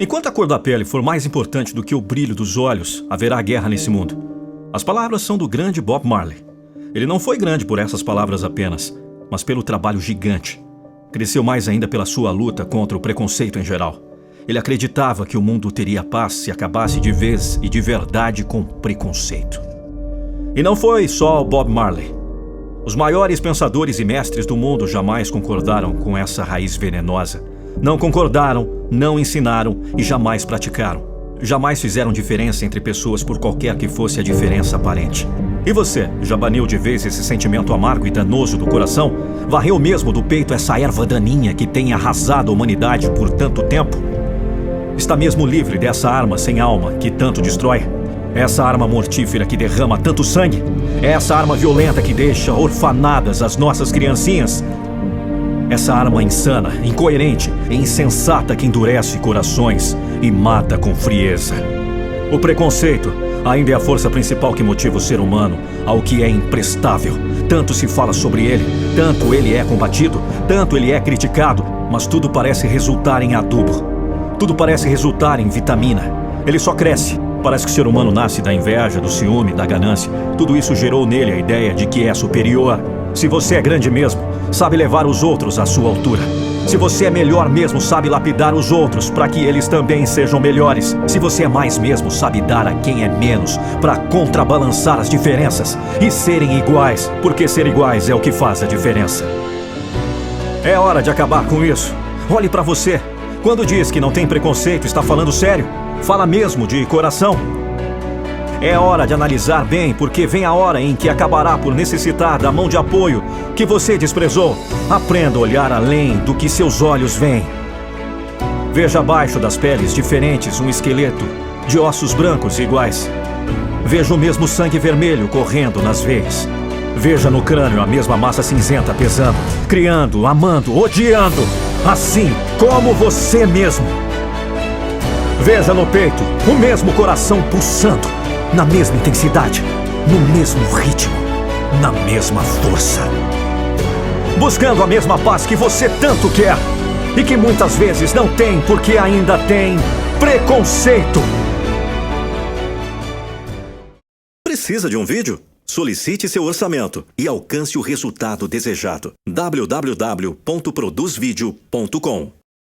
Enquanto a cor da pele for mais importante do que o brilho dos olhos, haverá guerra nesse mundo. As palavras são do grande Bob Marley. Ele não foi grande por essas palavras apenas, mas pelo trabalho gigante. Cresceu mais ainda pela sua luta contra o preconceito em geral. Ele acreditava que o mundo teria paz se acabasse de vez e de verdade com preconceito. E não foi só o Bob Marley. Os maiores pensadores e mestres do mundo jamais concordaram com essa raiz venenosa. Não concordaram, não ensinaram e jamais praticaram. Jamais fizeram diferença entre pessoas por qualquer que fosse a diferença aparente. E você, já baniu de vez esse sentimento amargo e danoso do coração? Varreu mesmo do peito essa erva daninha que tem arrasado a humanidade por tanto tempo? Está mesmo livre dessa arma sem alma que tanto destrói? Essa arma mortífera que derrama tanto sangue? Essa arma violenta que deixa orfanadas as nossas criancinhas? Essa arma insana, incoerente e insensata que endurece corações e mata com frieza. O preconceito ainda é a força principal que motiva o ser humano ao que é imprestável. Tanto se fala sobre ele, tanto ele é combatido, tanto ele é criticado, mas tudo parece resultar em adubo. Tudo parece resultar em vitamina. Ele só cresce. Parece que o ser humano nasce da inveja, do ciúme, da ganância. Tudo isso gerou nele a ideia de que é superior. Se você é grande mesmo, sabe levar os outros à sua altura. Se você é melhor mesmo, sabe lapidar os outros para que eles também sejam melhores. Se você é mais mesmo, sabe dar a quem é menos para contrabalançar as diferenças e serem iguais, porque ser iguais é o que faz a diferença. É hora de acabar com isso. Olhe para você. Quando diz que não tem preconceito, está falando sério? Fala mesmo de coração? É hora de analisar bem, porque vem a hora em que acabará por necessitar da mão de apoio que você desprezou. Aprenda a olhar além do que seus olhos veem. Veja abaixo das peles diferentes um esqueleto de ossos brancos iguais. Veja o mesmo sangue vermelho correndo nas veias. Veja no crânio a mesma massa cinzenta pesando, criando, amando, odiando, assim como você mesmo. Veja no peito o mesmo coração pulsando, na mesma intensidade, no mesmo ritmo, na mesma força. Buscando a mesma paz que você tanto quer e que muitas vezes não tem porque ainda tem preconceito. Precisa de um vídeo? Solicite seu orçamento e alcance o resultado desejado. www.produzvideo.com